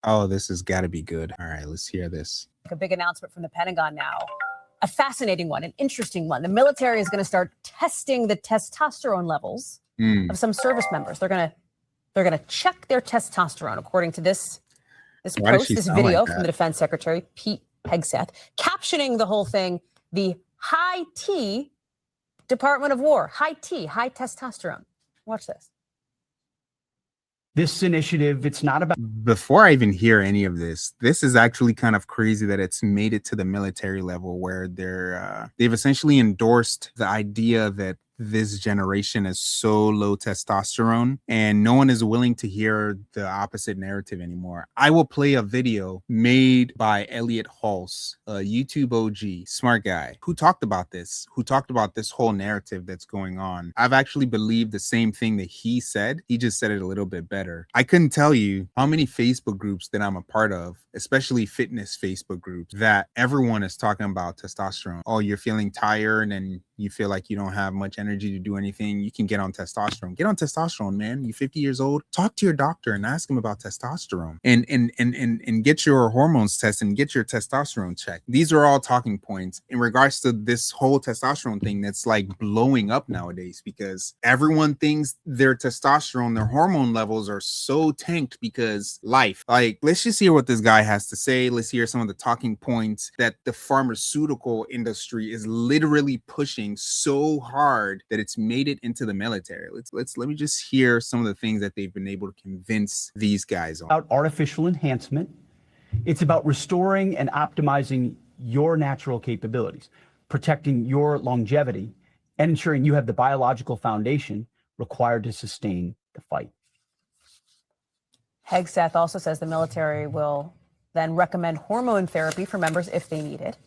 Oh, this has got to be good. All right, let's hear this. A big announcement from the Pentagon now. A fascinating one, an interesting one. The military is going to start testing the testosterone levels of some service members. They're going to check their testosterone, according to this post, this video from the Defense Secretary Pete Hegseth, captioning the whole thing, the high T Department of War, high T, high testosterone. Watch this. This initiative, it's not about... Before I even hear any of this, this is actually kind of crazy that it's made it to the military level where they've essentially endorsed the idea that this generation is so low testosterone and no one is willing to hear the opposite narrative anymore. I will play a video made by Elliot Hulse, a YouTube OG, smart guy, who talked about this whole narrative that's going on. I've actually believed the same thing that he said. He just said it a little bit better. I couldn't tell you how many Facebook groups that I'm a part of, especially fitness Facebook groups, that everyone is talking about testosterone. Oh, you're feeling tired and you feel like you don't have much energy to do anything, you can get on testosterone. Get on testosterone, man. You're 50 years old. Talk to your doctor and ask him about testosterone and get your hormones tested and get your testosterone checked. These are all talking points in regards to this whole testosterone thing that's like blowing up nowadays because everyone thinks their testosterone, their hormone levels are so tanked because life. Like, let's just hear what this guy has to say. Let's hear some of the talking points that the pharmaceutical industry is literally pushing so hard that it's made it into the military. Let me just hear some of the things that they've been able to convince these guys on. About artificial enhancement. It's about restoring and optimizing your natural capabilities, protecting your longevity, and ensuring you have the biological foundation required to sustain the fight. Hegseth also says the military will then recommend hormone therapy for members if they need it.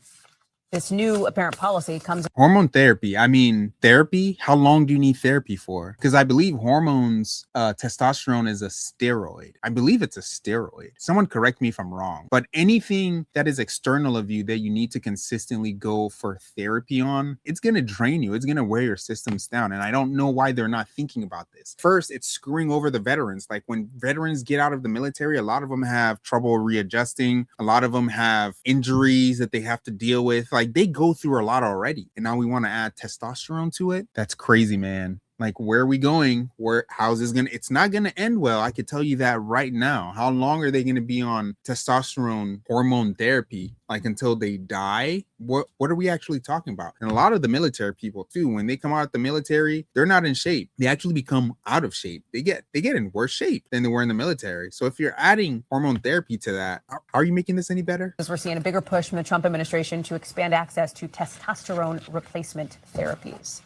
This new apparent policy comes... Hormone therapy. I mean, therapy? How long do you need therapy for? Because I believe hormones, testosterone is a steroid. I believe it's a steroid. Someone correct me if I'm wrong. But anything that is external of you that you need to consistently go for therapy on, it's going to drain you. It's going to wear your systems down. And I don't know why they're not thinking about this. First, it's screwing over the veterans. Like when veterans get out of the military, a lot of them have trouble readjusting. A lot of them have injuries that they have to deal with. Like they go through a lot already, and now we want to add testosterone to it. That's crazy, man. Like, where are we going? How's this gonna? It's not gonna end well. I could tell you that right now. How long are they gonna be on testosterone hormone therapy? Like until they die? What are we actually talking about? And a lot of the military people too, when they come out of the military, they're not in shape. They actually become out of shape. They get in worse shape than they were in the military. So if you're adding hormone therapy to that, how are you making this any better? We're seeing a bigger push from the Trump administration to expand access to testosterone replacement therapies.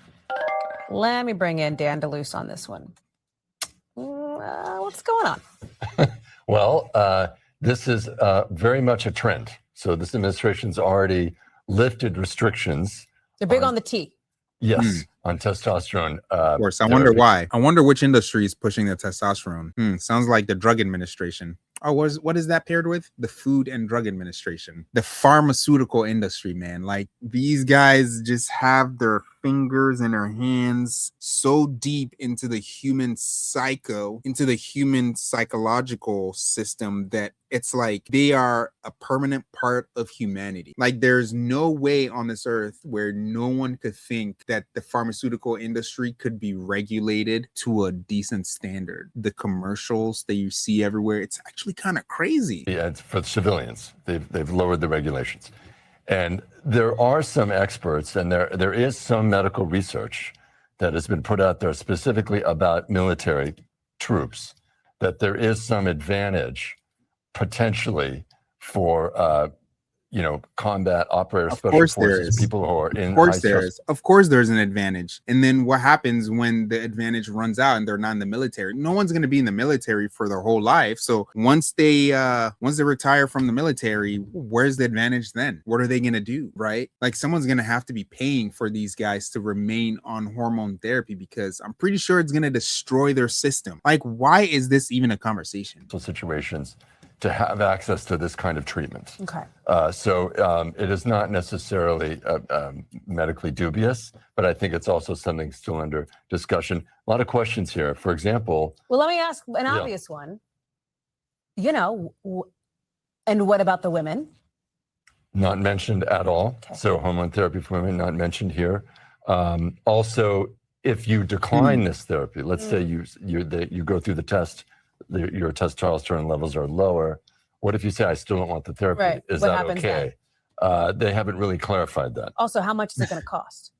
Let me bring in Dan DeLuce on this one. What's going on? Well, this is very much a trend. So this administration's already lifted restrictions. They're big on the T. Yes, on testosterone. Of course. I wonder why. I wonder which industry is pushing the testosterone. Sounds like the drug administration. Oh, what is that paired with? The Food and Drug Administration. The pharmaceutical industry, man. Like these guys just have their fingers and their hands so deep into the human into the human psychological system that it's like they are a permanent part of humanity. Like there's no way on this earth where no one could think that the pharmaceutical industry could be regulated to a decent standard. The commercials that you see everywhere, it's actually kind of crazy. Yeah, it's for civilians. They've lowered the regulations. And there are some experts and there is some medical research that has been put out there specifically about military troops, that there is some advantage potentially for combat operators, special forces, people who are in. Of course there's an advantage. And then what happens when the advantage runs out and they're not in the military? No one's going to be in the military for their whole life. So once they retire from the military, where's the advantage then? What are they going to do, right? Like someone's going to have to be paying for these guys to remain on hormone therapy because I'm pretty sure it's going to destroy their system. Like, why is this even a conversation? Situations to have access to this kind of treatment. Okay. So it is not necessarily medically dubious, but I think it's also something still under discussion. A lot of questions here. For example... Well, let me ask an obvious one. And what about the women? Not mentioned at all. Okay. So hormone therapy for women, not mentioned here. Also, if you decline this therapy, let's say you go through the test, your testosterone levels are lower. What if you say, I still don't want the therapy? Right. Is What that happens okay? They haven't really clarified that. Also, how much is it going to cost?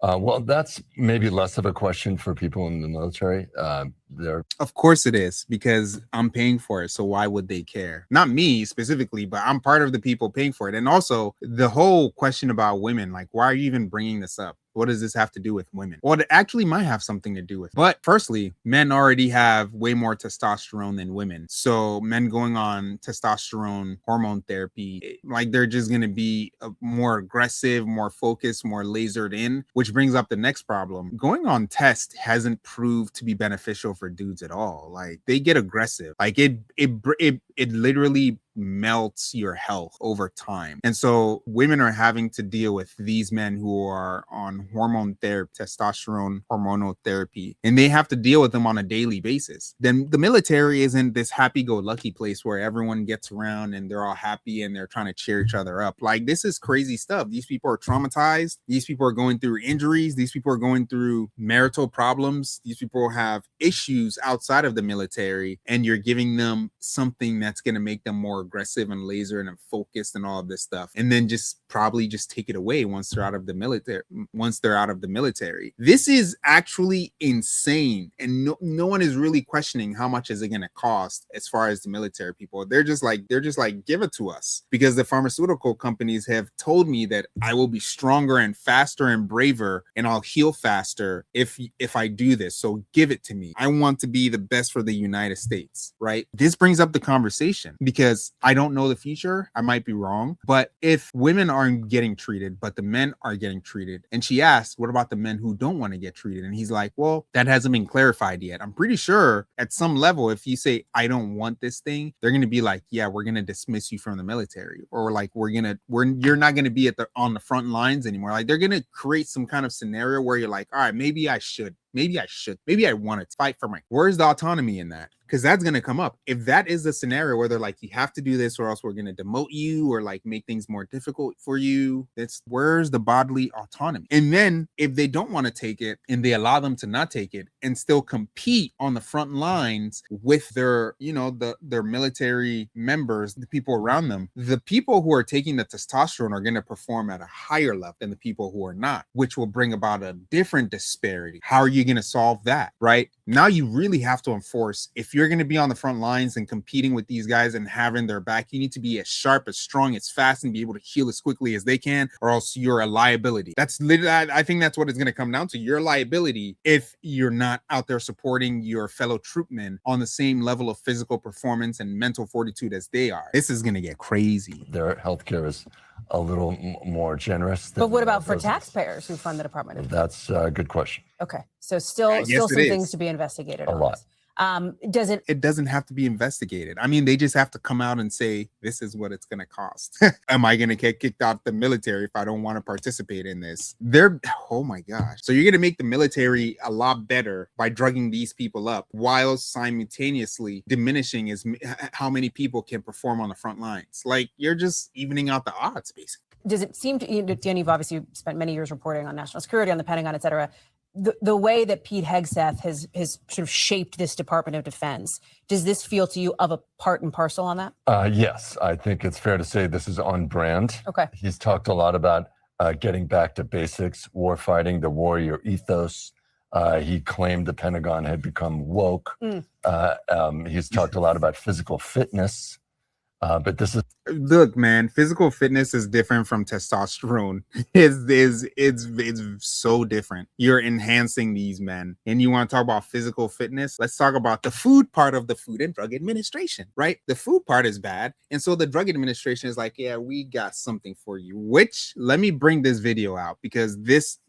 Well, that's maybe less of a question for people in the military. Of course it is, because I'm paying for it. So why would they care? Not me specifically, but I'm part of the people paying for it. And also the whole question about women, like, why are you even bringing this up? What does this have to do with women? Well, it actually might have something to do with. But firstly, men already have way more testosterone than women. So men going on testosterone hormone therapy, like they're just going to be more aggressive, more focused, more lasered in, which brings up the next problem. Going on test hasn't proved to be beneficial for dudes at all. Like they get aggressive. Like it literally melts your health over time. And so women are having to deal with these men who are on hormone therapy, testosterone hormonal therapy, and they have to deal with them on a daily basis. Then the military isn't this happy-go-lucky place where everyone gets around and they're all happy and they're trying to cheer each other up. Like this is crazy stuff. These people are traumatized. These people are going through injuries. These people are going through marital problems. These people have issues outside of the military, and you're giving them something that's going to make them more aggressive and laser and focused and all of this stuff, and then just probably just take it away once they're out of the military. This is actually insane, and no one is really questioning how much is it going to cost. As far as the military people, they're just like give it to us, because the pharmaceutical companies have told me that I will be stronger and faster and braver and I'll heal faster if I do this, so give it to me. I want to be the best for the United States, right? This brings up the conversation, because I don't know the future. I might be wrong. But if women aren't getting treated, but the men are getting treated, and she asked, what about the men who don't want to get treated? And he's like, well, that hasn't been clarified yet. I'm pretty sure at some level, if you say, I don't want this thing, they're going to be like, yeah, we're going to dismiss you from the military. Or like, you're not going to be on the front lines anymore. Like they're going to create some kind of scenario where you're like, all right, maybe I want to fight for where's the autonomy in that? Because that's going to come up. If that is the scenario where they're like, you have to do this or else we're going to demote you or like make things more difficult for you, where's the bodily autonomy? And then if they don't want to take it and they allow them to not take it and still compete on the front lines with their, their military members, the people around them, the people who are taking the testosterone are going to perform at a higher level than the people who are not, which will bring about a different disparity. How are you going to solve that? Right now, you really have to enforce, if you're going to be on the front lines and competing with these guys and having their back, you need to be as sharp, as strong, as fast, and be able to heal as quickly as they can, or else you're a liability. That's literally, I think that's what it's going to come down to. You're a liability if you're not out there supporting your fellow troopmen on the same level of physical performance and mental fortitude as they are. This is going to get crazy. Their healthcare is a little more generous. But what about for taxpayers who fund the Department of Defense? That's a good question. Okay, so still some things to be investigated. A lot. It doesn't have to be investigated. I mean, they just have to come out and say, this is what it's going to cost. Am I going to get kicked out the military if I don't want to participate in this? Oh my gosh. So you're going to make the military a lot better by drugging these people up while simultaneously diminishing how many people can perform on the front lines. Like you're just evening out the odds, basically. Does it seem to you, Dan, you've obviously spent many years reporting on national security, on the Pentagon, et cetera. The way that Pete Hegseth has sort of shaped this Department of Defense, does this feel to you of a part and parcel on that? Yes, I think it's fair to say this is on brand. Okay. He's talked a lot about getting back to basics, war fighting, the warrior ethos. He claimed the Pentagon had become woke. He's talked a lot about physical fitness. But this is, look, man, physical fitness is different from testosterone. It's so different. You're enhancing these men, and you want to talk about physical fitness? Let's talk about the food part of the Food and Drug Administration, right? The food part is bad, and so the Drug Administration is like, yeah, we got something for you. Which, let me bring this video out, because this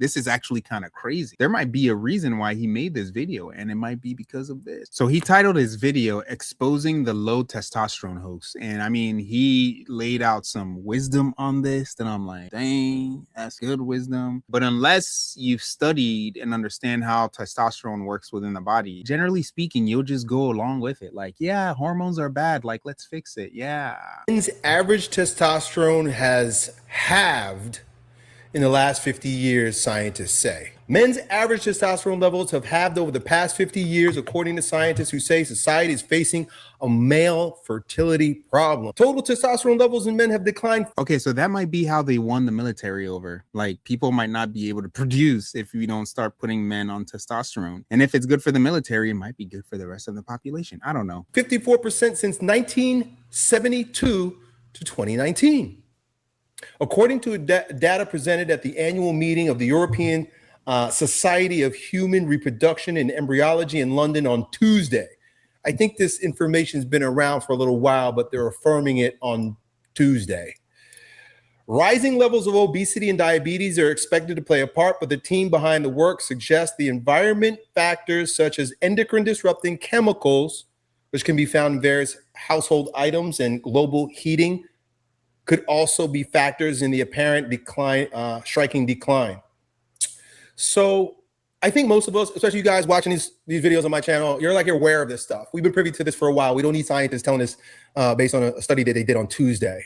this is actually kind of crazy. There might be a reason why he made this video, and it might be because of this. So he titled his video Exposing the Low Testosterone Hoax. And I mean, he laid out some wisdom on this that I'm like, dang, that's good wisdom. But unless you've studied and understand how testosterone works within the body, generally speaking, you'll just go along with it. Like, yeah, hormones are bad. Like, let's fix it. Yeah. Men's average testosterone has halved in the last 50 years, scientists say. Men's average testosterone levels have halved over the past 50 years, according to scientists who say society is facing a male fertility problem. Total testosterone levels in men have declined. Okay, so that might be how they won the military over. Like, people might not be able to produce if we don't start putting men on testosterone. And if it's good for the military, it might be good for the rest of the population. I don't know. 54% since 1972 to 2019. According to data presented at the annual meeting of the European Society of Human Reproduction and Embryology in London on Tuesday. I think this information has been around for a little while, but they're affirming it on Tuesday. Rising levels of obesity and diabetes are expected to play a part, but the team behind the work suggests the environment factors such as endocrine disrupting chemicals, which can be found in various household items and global heating, could also be factors in the apparent decline, striking decline. So I think most of us, especially you guys watching these videos on my channel, you're aware of this stuff. We've been privy to this for a while. We don't need scientists telling us based on a study that they did on Tuesday.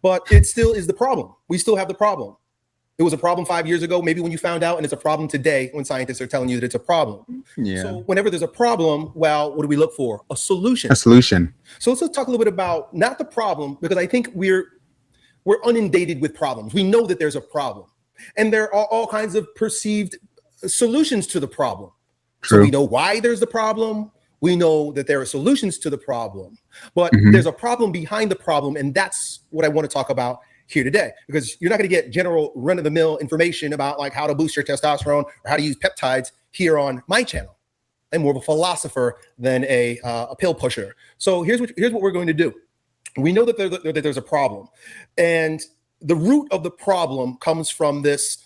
But it still is the problem. We still have the problem. It was a problem 5 years ago, maybe when you found out, and it's a problem today when scientists are telling you that it's a problem. Yeah. So whenever there's a problem, well, what do we look for? A solution. A solution. So let's talk a little bit about not the problem, because I think we're inundated with problems. We know that there's a problem, and there are all kinds of perceived solutions to the problem. True. So we know why there's the problem. We know that there are solutions to the problem, but there's a problem behind the problem. And that's what I want to talk about here today, because you're not going to get general run of the mill information about like how to boost your testosterone or how to use peptides here on my channel. I'm more of a philosopher than a pill pusher. So here's what we're going to do. We know that there's a problem, and the root of the problem comes from this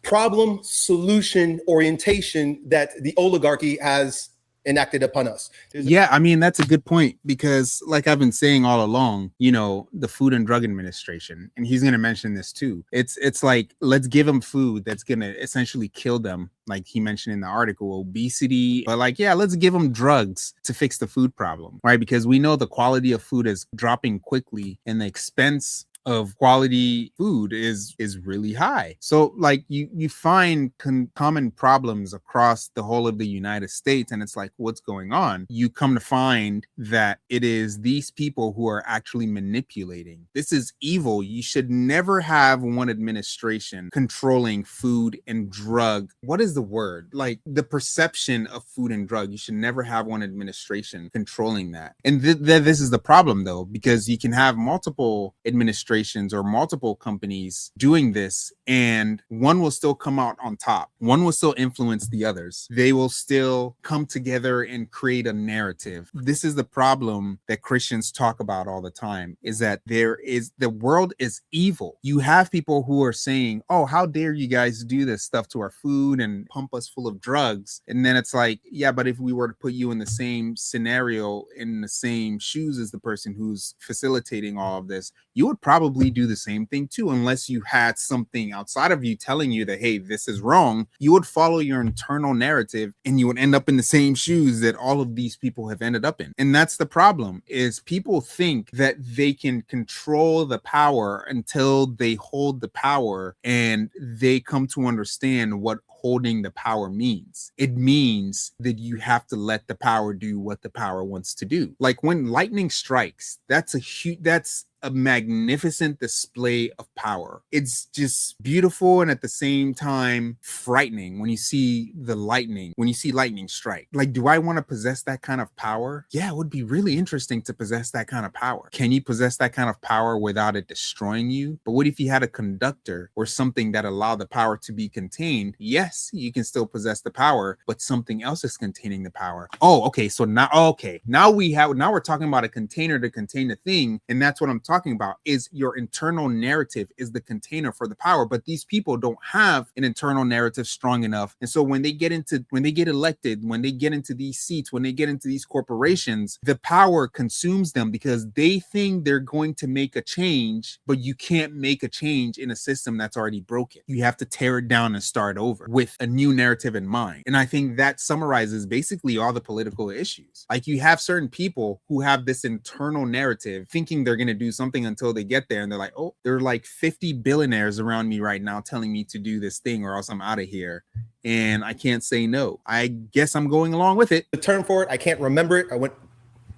problem solution orientation that the oligarchy has enacted upon us. Yeah, I mean, that's a good point, because like I've been saying all along, you know, the Food and Drug Administration, and he's going to mention this too. It's like, let's give them food that's going to essentially kill them. Like he mentioned in the article, obesity, but like, yeah, let's give them drugs to fix the food problem, right? Because we know the quality of food is dropping quickly and the expense of quality food is really high. So like you find common problems across the whole of the United States, and it's like, what's going on? You come to find that it is these people who are actually manipulating. This is evil. You should never have one administration controlling food and drug. What is the word? Like the perception of food and drug. You should never have one administration controlling that. And this is the problem though, because you can have multiple administrations or multiple companies doing this, and one will still come out on top. One will still influence the others. They will still come together and create a narrative. This is the problem that Christians talk about all the time, is that the world is evil. You have people who are saying, oh, how dare you guys do this stuff to our food and pump us full of drugs? And then it's like, yeah, but if we were to put you in the same scenario, in the same shoes as the person who's facilitating all of this, you would probably do the same thing too, unless you had something outside of you telling you that, hey, this is wrong. You would follow your internal narrative and you would end up in the same shoes that all of these people have ended up in. And that's the problem, is people think that they can control the power until they hold the power, and they come to understand what holding the power means. It means that you have to let the power do what the power wants to do. Like when lightning strikes, that's a magnificent display of power. It's just beautiful, and at the same time frightening when you see lightning strike. Like, do I want to possess that kind of power? Yeah, it would be really interesting to possess that kind of power. Can you possess that kind of power without it destroying you? But what if you had a conductor or something that allowed the power to be contained? Yes, you can still possess the power, but something else is containing the power. Now we're talking about a container to contain the thing, and that's what I'm talking talking about is your internal narrative is the container for the power, but these people don't have an internal narrative strong enough. And so when they get elected, when they get into these seats, when they get into these corporations, the power consumes them because they think they're going to make a change, but you can't make a change in a system that's already broken. You have to tear it down and start over with a new narrative in mind. And I think that summarizes basically all the political issues. Like, you have certain people who have this internal narrative thinking they're going to do something until they get there. And they're like, oh, there are like 50 billionaires around me right now telling me to do this thing or else I'm out of here. And I can't say no. I guess I'm going along with it. The term for it, I can't remember it. I went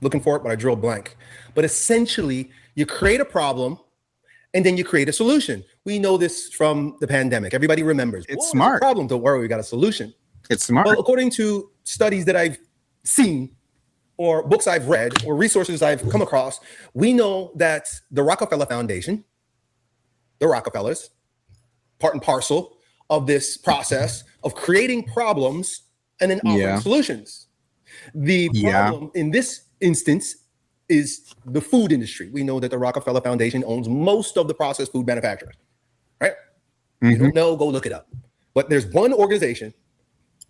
looking for it, but I drew a blank. But essentially, you create a problem and then you create a solution. We know this from the pandemic. Everybody remembers. It's smart. Problem. Don't worry, we got a solution. It's smart. Well, according to studies that I've seen, or books I've read, or resources I've come across, we know that the Rockefeller Foundation, the Rockefellers, part and parcel of this process of creating problems and then offering solutions. The problem in this instance is the food industry. We know that the Rockefeller Foundation owns most of the processed food manufacturers, right? You don't know, go look it up. But there's one organization,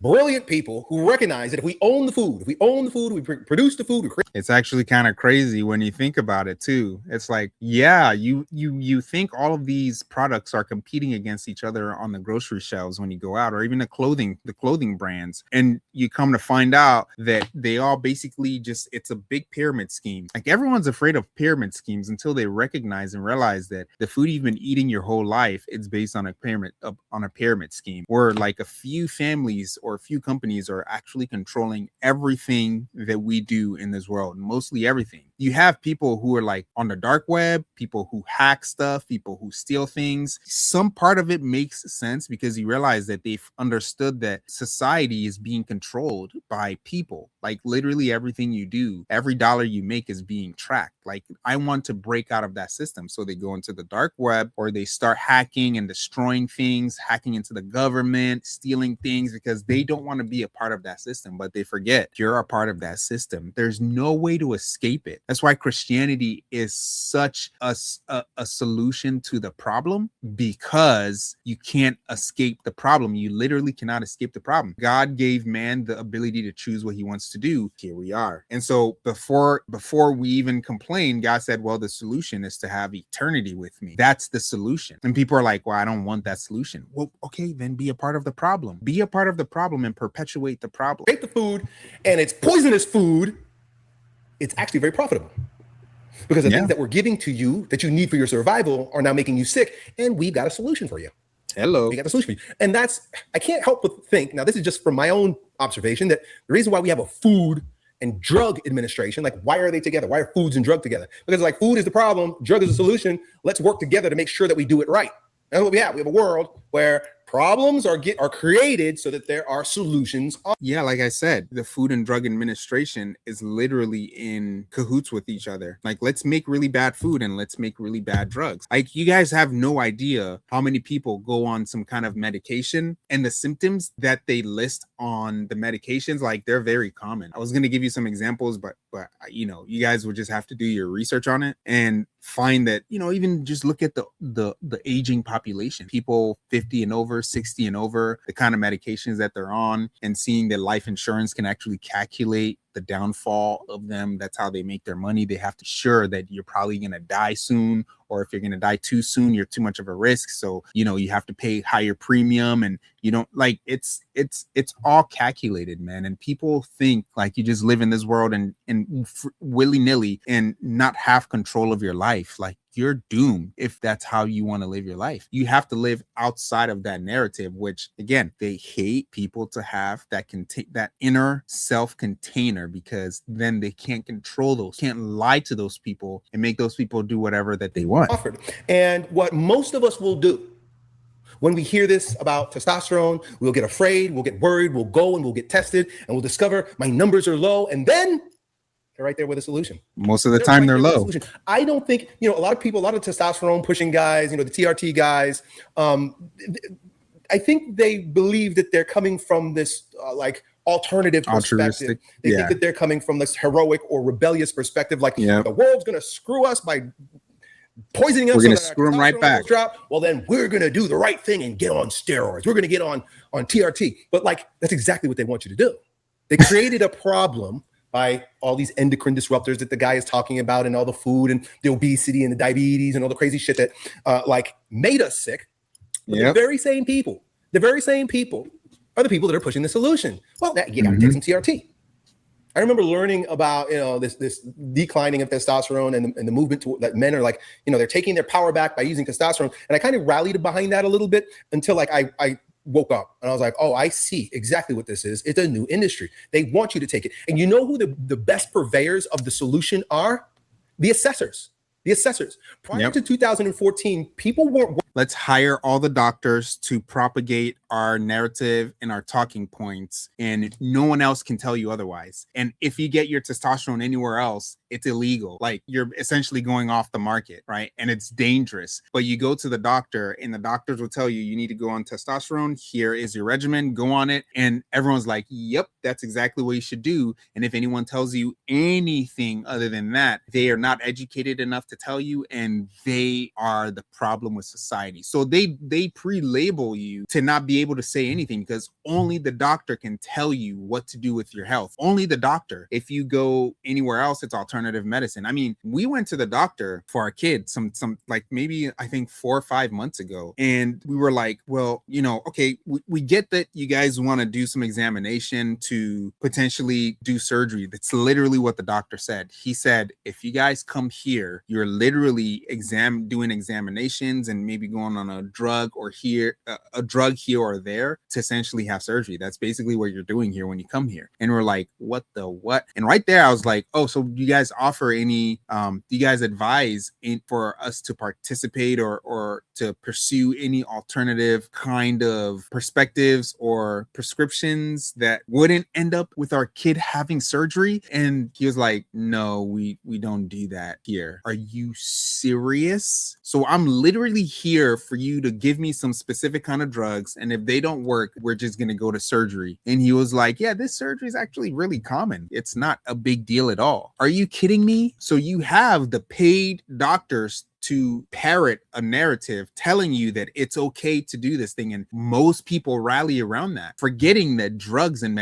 brilliant people, who recognize that if we own the food, we produce the food. It's actually kind of crazy when you think about it too. It's like, yeah, you think all of these products are competing against each other on the grocery shelves when you go out, or even the clothing brands, and you come to find out that they all basically just, it's a big pyramid scheme. Like, everyone's afraid of pyramid schemes until they recognize and realize that the food you've been eating your whole life, it's based on a pyramid scheme, where like a few families or a few companies are actually controlling everything that we do in this world, mostly everything. You have people who are like on the dark web, people who hack stuff, people who steal things. Some part of it makes sense because you realize that they've understood that society is being controlled by people. Like, literally everything you do, every dollar you make is being tracked. Like, I want to break out of that system. So they go into the dark web, or they start hacking and destroying things, hacking into the government, stealing things, because they don't want to be a part of that system. But they forget, you're a part of that system. There's no way to escape it. That's why Christianity is such a solution to the problem, because you can't escape the problem. You literally cannot escape the problem. God gave man the ability to choose what he wants to do. Here we are. And so before we even complain, God said, well, the solution is to have eternity with me. That's the solution. And people are like, well, I don't want that solution. Well, okay, then be a part of the problem. Be a part of the problem and perpetuate the problem. Take the food, and it's poisonous food. It's actually very profitable, because the things that we're giving to you that you need for your survival are now making you sick, and we've got a solution for you. Hello. We got a solution for you. And that's, I can't help but think, now this is just from my own observation, that the reason why we have a food and drug administration, like, why are they together? Why are foods and drug together? Because, like, food is the problem, drug is the solution. Let's work together to make sure that we do it right. That's what we have. We have a world where problems are created so that there are solutions. Yeah, like I said, the Food and Drug Administration is literally in cahoots with each other. Like, let's make really bad food and let's make really bad drugs. Like, you guys have no idea how many people go on some kind of medication, and the symptoms that they list on the medications, like, they're very common. I was going to give you some examples, but you know, you guys would just have to do your research on it and find that, you know, even just look at the aging population, people 50 and over, 60 and over, the kind of medications that they're on, and seeing that life insurance can actually calculate the downfall of them. That's how they make their money. They have to ensure that you're probably going to die soon, or if you're going to die too soon, you're too much of a risk. So, you know, you have to pay higher premium, and you don't, like, it's all calculated, man. And people think like you just live in this world and willy-nilly and not have control of your life. Like, you're doomed if that's how you want to live your life. You have to live outside of that narrative, which, again, they hate people to have that that inner self container, because then they can't control those, can't lie to those people and make those people do whatever that they want. And what most of us will do when we hear this about testosterone, we'll get afraid, we'll get worried, we'll go and we'll get tested, and we'll discover my numbers are low, and then they're right there with a solution. Most of the time they're low. I don't think, you know, a lot of people, a lot of testosterone pushing guys, you know, the TRT guys, I think they believe that they're coming from this like alternative perspective. They think that they're coming from this heroic or rebellious perspective, like the world's going to screw us by poisoning us We're so gonna that our screw 'em right testosterone back. levels drop. Well, then we're gonna do the right thing and get on steroids. We're gonna get on TRT. But like that's exactly what they want you to do. They created a problem by all these endocrine disruptors that the guy is talking about, and all the food and the obesity and the diabetes and all the crazy shit that like made us sick. But the very same people are the people that are pushing the solution. Well, you got to take some TRT. I remember learning about this declining of testosterone and the movement to that men are like they're taking their power back by using testosterone, and I kind of rallied behind that a little bit until like I woke up and I was like, oh, I see exactly what this is. It's a new industry. They want you to take it, and you know who the best purveyors of the solution are? The assessors. The assessors. Prior to 2014, people weren't. Let's hire all the doctors to propagate our narrative and our talking points, and no one else can tell you otherwise. And if you get your testosterone anywhere else, it's illegal. Like you're essentially going off the market, right? And it's dangerous. But you go to the doctor, and the doctors will tell you, you need to go on testosterone. Here is your regimen. Go on it. And everyone's like, yep, that's exactly what you should do. And if anyone tells you anything other than that, they are not educated enough to tell you, and they are the problem with society. So they pre-label you to not be able to say anything, because only the doctor can tell you what to do with your health. Only the doctor. If you go anywhere else, it's alternative medicine. I mean, we went to the doctor for our kids some like maybe I think 4 or 5 months ago, and we were like, well, okay, we get that you guys want to do some examination to potentially do surgery. That's literally what the doctor said. He said, if you guys come here, you're literally doing examinations and maybe going on a drug or here or there to essentially have surgery. That's basically what you're doing here when you come here. And we're like, what the what? And right there I was like, oh, so do you guys offer any do you guys advise for us to participate or to pursue any alternative kind of perspectives or prescriptions that wouldn't end up with our kid having surgery? And he was like, no, we don't do that here. Are you serious? So I'm literally here for you to give me some specific kind of drugs, and if they don't work, we're just going to go to surgery. And he was like, yeah, this surgery is actually really common. It's not a big deal at all. Are you kidding me? So you have the paid doctors to parrot a narrative telling you that it's okay to do this thing, and most people rally around that, forgetting that drugs and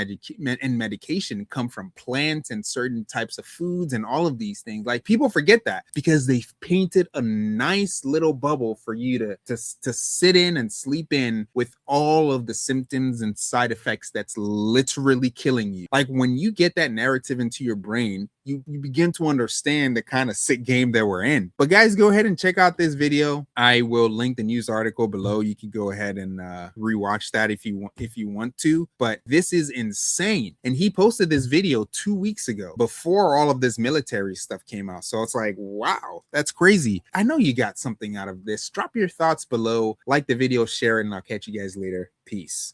medication come from plants and certain types of foods and all of these things. Like, people forget that because they've painted a nice little bubble for you to sit in and sleep in with all of the symptoms and side effects that's literally killing you. Like, when you get that narrative into your brain, you begin to understand the kind of sick game that we're in. But guys, go ahead and check out this video. I will link the news article below. You can go ahead and rewatch that if you want to. But this is insane. And he posted this video 2 weeks ago before all of this military stuff came out. So it's like, wow, that's crazy. I know you got something out of this. Drop your thoughts below, like the video, share it, and I'll catch you guys later. Peace.